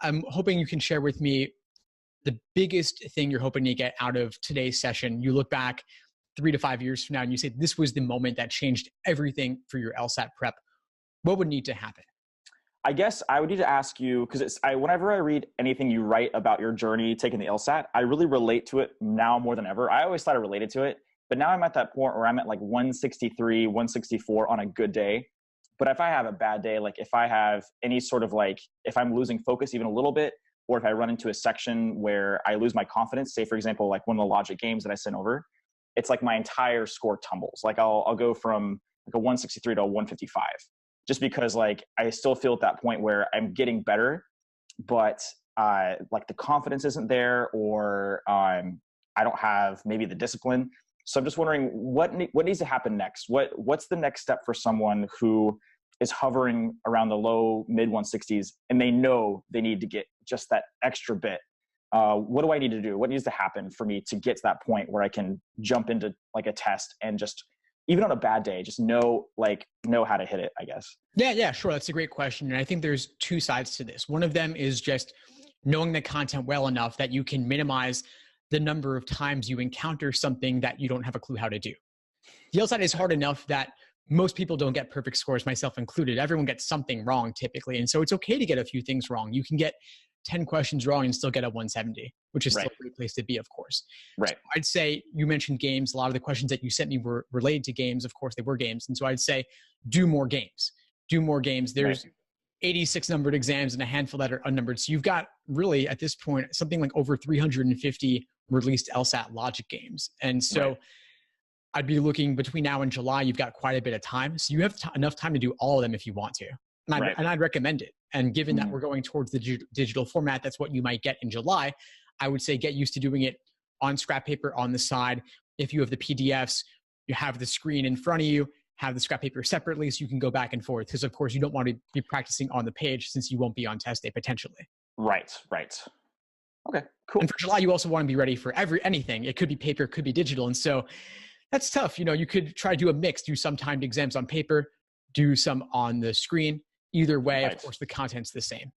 I'm hoping you can share with me the biggest thing you're hoping to get out of today's session. You look back 3 to 5 years from now and you say, this was the moment that changed everything for your LSAT prep. What would need to happen? I guess I would need to ask you, because whenever I read anything you write about your journey taking the LSAT, I really relate to it now more than ever. I always thought I related to it, but now I'm at that point where I'm at like 163, 164 on a good day. But if I have a bad day, like if I have any sort of like, if I'm losing focus even a little bit, or if I run into a section where I lose my confidence, say for example, like one of the logic games that I sent over, it's like my entire score tumbles. Like I'll go from like a 163 to a 155. Just because like I still feel at that point where I'm getting better, but like the confidence isn't there, or I don't have maybe the discipline. So I'm just wondering what needs to happen next. What's the next step for someone who is hovering around the low mid 160s and they know they need to get just that extra bit? What do I need to do? What needs to happen for me to get to that point where I can jump into like a test and just, even on a bad day, just know how to hit it, I guess? Yeah, sure. That's a great question. And I think there's two sides to this. One of them is just knowing the content well enough that you can minimize the number of times you encounter something that you don't have a clue how to do. The LSAT is hard enough that most people don't get perfect scores, myself included. Everyone gets something wrong typically. And so it's okay to get a few things wrong. You can get 10 questions wrong and still get a 170, which is still a great place to be, of course. Right. So I'd say, you mentioned games. A lot of the questions that you sent me were related to games. Of course, they were games. And so I'd say, do more games. Do more games. There's 86 numbered exams and a handful that are unnumbered. So you've got really, at this point, something like over 350 released LSAT logic games. And so I'd be looking between now and July, you've got quite a bit of time. So you have enough time to do all of them if you want to. And I'd recommend it. And given that we're going towards the digital format, that's what you might get in July. I would say get used to doing it on scrap paper on the side. If you have the PDFs, you have the screen in front of you, have the scrap paper separately so you can go back and forth. Because of course you don't want to be practicing on the page since you won't be on test day potentially. Right. Okay, cool. And for July, you also want to be ready for anything. It could be paper, it could be digital. And so that's tough. You could try to do a mix, do some timed exams on paper, do some on the screen. Either way, of course, the content's the same.